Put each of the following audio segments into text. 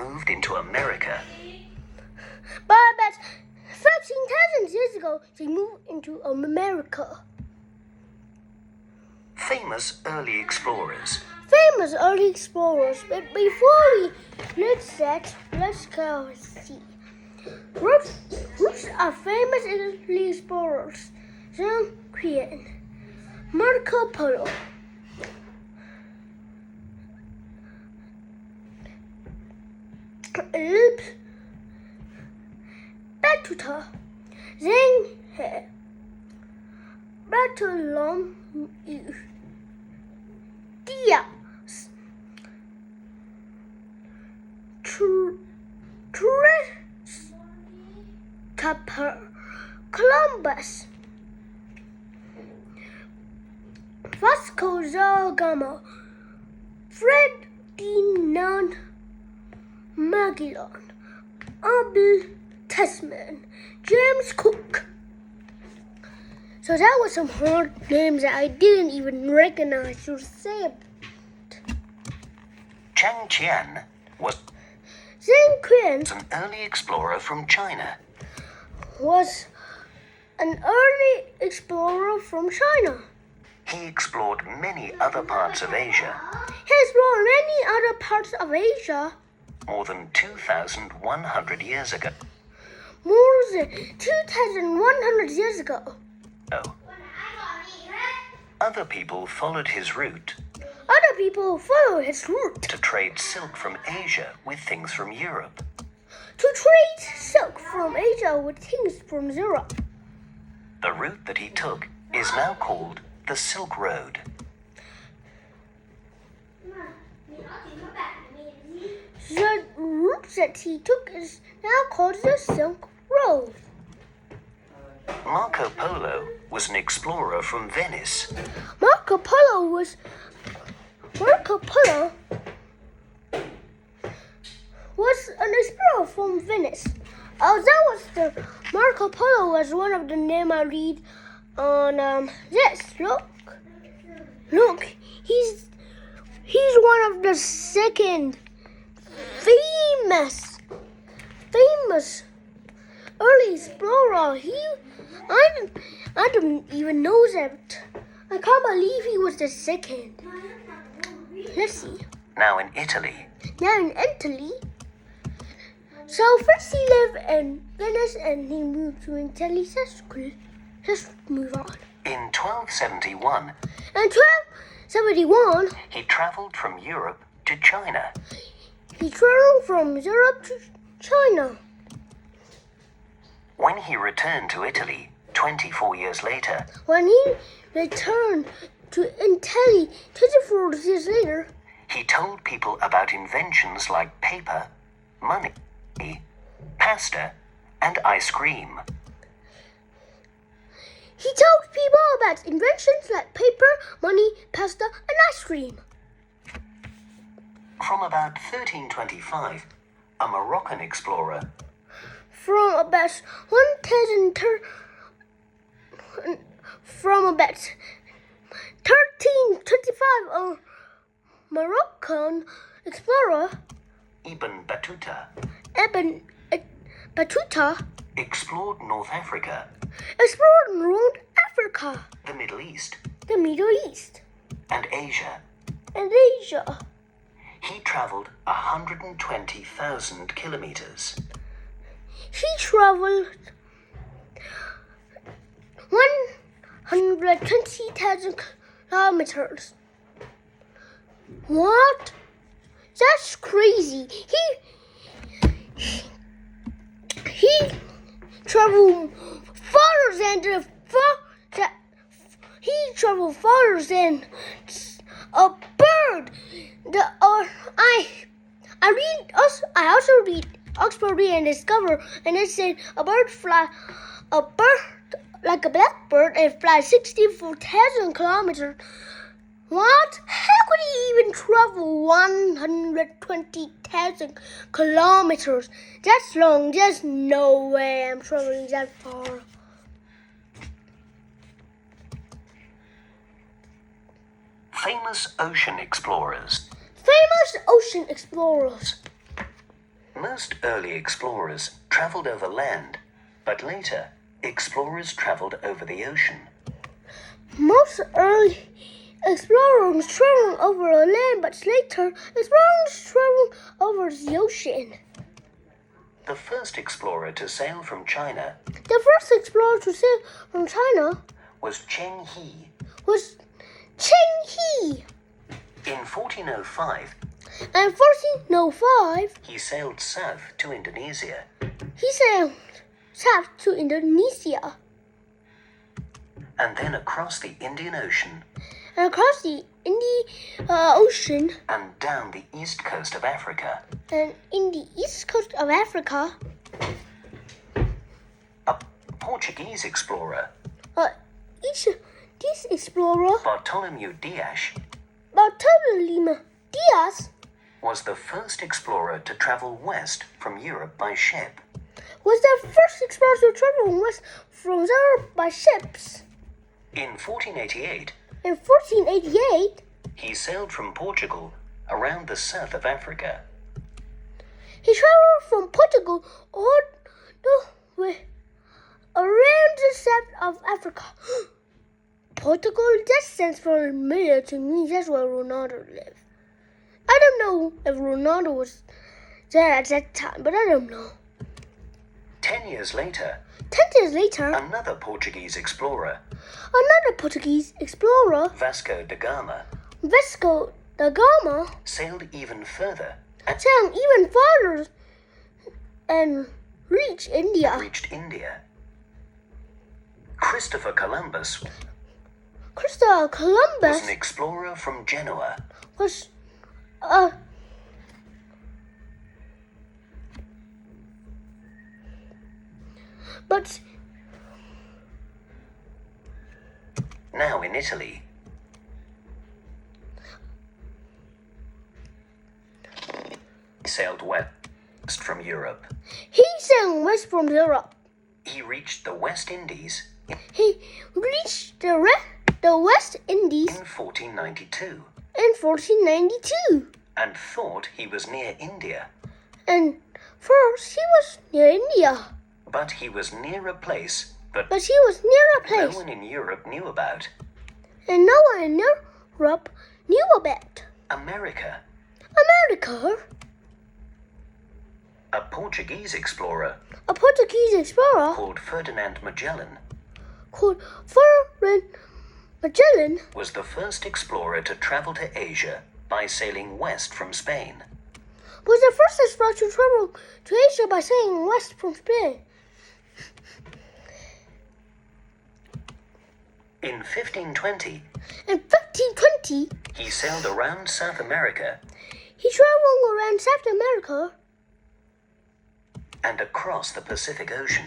moved into America. But about 13,000 years ago, they moved into America. Famous early explorers. But before we look at, let's go see. Which are famous early explorers? Jean Quien, Marco Polo, Batuta, Zheng He, Bartholomew Diaz, Columbus, Vasco da Gama, Ferdinand Magellan, Abel Tasman, James Cook. So that was some hard names that I didn't even recognize or say it. Zhang Qian was Zheng Quyen an early explorer from China. was an early explorer from China. He explored many other parts of Asia. He explored many other parts of Asia More than 2,100 years ago. more than 2,100 years ago. Other people followed his route Other people follow his route to trade silk from Asia with things from Europe. to trade silk from Asia with things from Europe. The route that he took is now called the Silk Road. The route that he took is now called the Silk Road. Marco Polo was an explorer from Venice. Marco Polo was an explorer from Venice. Marco Polo was one of the name I read on this. Look, he's one of the second famous early explorer. I don't even know that. I can't believe he was the second. Let's see. Now in Italy, So first he lived in Venice and he moved to Italy. That's cool. Let's move on. in 1271, In 1271, he traveled from Europe to China. he traveled from Europe to China. When he returned to Italy 24 years later, When he returned to Italy 24 years later, he told people about inventions like paper, money, pasta, and ice cream. he told people about inventions like paper, money, pasta, and ice cream. From about 1325, a Moroccan explorer From about 1325, a Moroccan explorer, Ibn Battuta, Ibn Battuta, explored North Africa, explored North Africa, the Middle East, the Middle East, and Asia. and Asia. He traveled 120,000 kilometers. He traveled 120,000 kilometers. What? That's crazy. He traveled farther than a bird. I also read Oxford and Discover, and it said a bird like a blackbird and fly 64,000 kilometers. What? How could he even travel 120,000 kilometers? That's long. There's no way I'm traveling that far. Famous ocean explorers. Most early explorers traveled over land, but later explorers traveled over the ocean. Most early explorers traveled over the land, but later explorers traveled over the ocean. The first explorer to sail from China The first explorer to sail from China was Cheng He. was Cheng He. In 1405, And 1405, he sailed south to Indonesia. he sailed south to Indonesia And then across the Indian Ocean and across the Indian Ocean and down the east coast of Africa. and in the east coast of Africa. A Portuguese explorer, This explorer, Bartolomeu Dias, Bartolomeu Diaz, was the first explorer to travel west from Europe by ship. was the first explorer to travel west from Europe by ships. In 1488, In 1488, he sailed from Portugal around the south of Africa. he traveled from Portugal all the way around the south of Africa. Portugal, that sounds familiar to me. That's where Ronaldo lived. I don't know if Ronaldo was there at that time, but I don't know. 10 years later, 10 years later, another Portuguese explorer, another Portuguese explorer, Vasco da Gama, Vasco da Gama, sailed even further and sailed even farther and reached India. reached India. Christopher Columbus Christopher was Columbus an explorer from Genoa. was but Now in Italy, he sailed west from Europe. he sailed west from Europe. He reached the West Indies He reached the West Indies in 1492 in 1492. and thought he was near India, And first he was near India, but he was near a place that but he was near a no place one in Europe knew about, and no one in Europe knew about. America. America, A Portuguese explorer a Portuguese explorer called Ferdinand Magellan called Ferdinand Magellan was the first explorer to travel to Asia by sailing west from Spain. was the first explorer to travel to Asia by sailing west from Spain. In 1520, In 1520, he sailed around South America he traveled around South America and across the Pacific Ocean.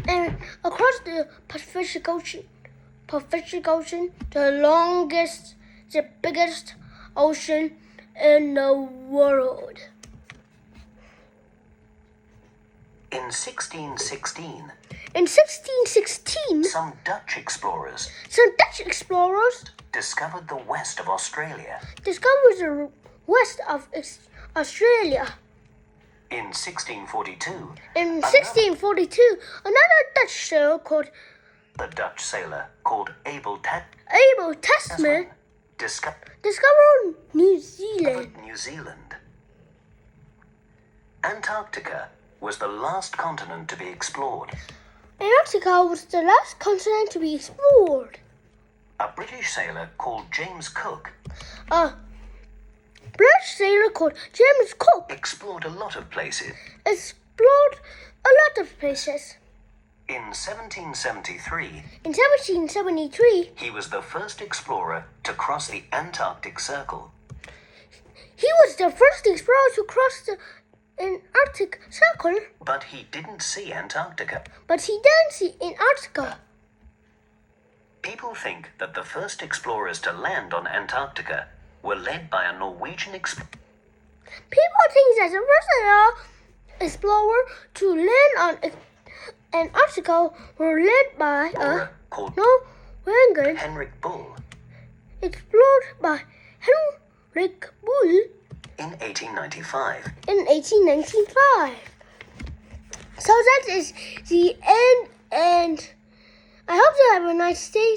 and across the Pacific Ocean. Pacific Ocean, the longest, the biggest ocean in the world. In 1616, In 1616, some Dutch explorers some Dutch explorers discovered the west of Australia. discovered the west of Australia. In 1642, In 1642, another Dutch sailor called the Dutch sailor called Abel Tasman discovered discovered New Zealand. New Zealand. Antarctica was the last continent to be explored. Antarctica was the last continent to be explored. A British sailor called James Cook A British sailor called James Cook explored a lot of places. explored a lot of places. In 1773, In 1773, he was the first explorer to cross the Antarctic Circle. he was the first explorer to cross the Antarctic Circle, But he didn't see Antarctica. but he didn't see Antarctica. People think that the first explorers to land on Antarctica were led by a Norwegian explorer People think that the first explorer to land on Antarctica were led by a called Norwegian Henrik Bull. explored by Henrik Bull. in 1895. In 1895. So that is the end, and I hope you have a nice day.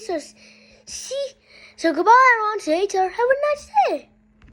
So goodbye, everyone. See you later. Have a nice day.